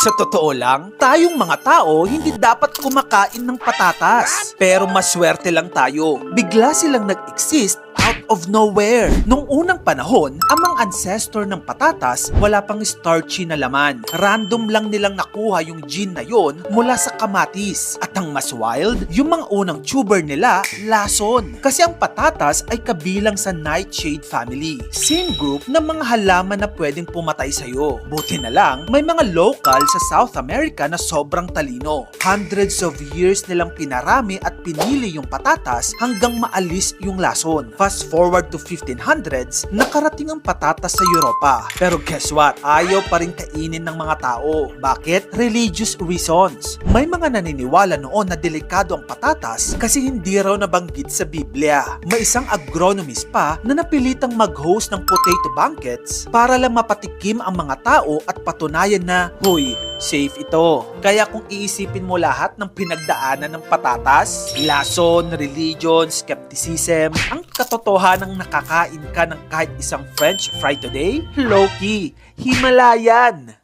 Sa totoo lang, tayong mga tao hindi dapat kumakain ng patatas. Pero maswerte lang tayo. Bigla silang nag-exist out of nowhere. Nung unang panahon, ang mga ancestor ng patatas wala pang starchy na laman. Random lang nilang nakuha yung gene na yon mula sa kamatis. At ang mas wild, yung mga unang tuber nila, lason. Kasi ang patatas ay kabilang sa nightshade family. Same group ng mga halaman na pwedeng pumatay sa'yo. Buti na lang, may mga local sa South America na sobrang talino. Hundreds of years nilang pinarami at pinili yung patatas hanggang maalis yung lason. Fast forward to 1500s, nakarating ang patatas sa Europa. Pero guess what? Ayaw pa rin kainin ng mga tao. Bakit? Religious reasons. May mga naniniwala noon na delikado ang patatas kasi hindi raw nabanggit sa Biblia. May isang agronomist pa na napilitang mag-host ng potato banquets para lang mapatikim ang mga tao at patunayan na, "Hoy, safe ito." Kaya kung iisipin mo lahat ng pinagdaanan ng patatas, lason, religion, skepticism, ang katotohanang nakakain ka ng kahit isang French fry today, low-key, Himalayan.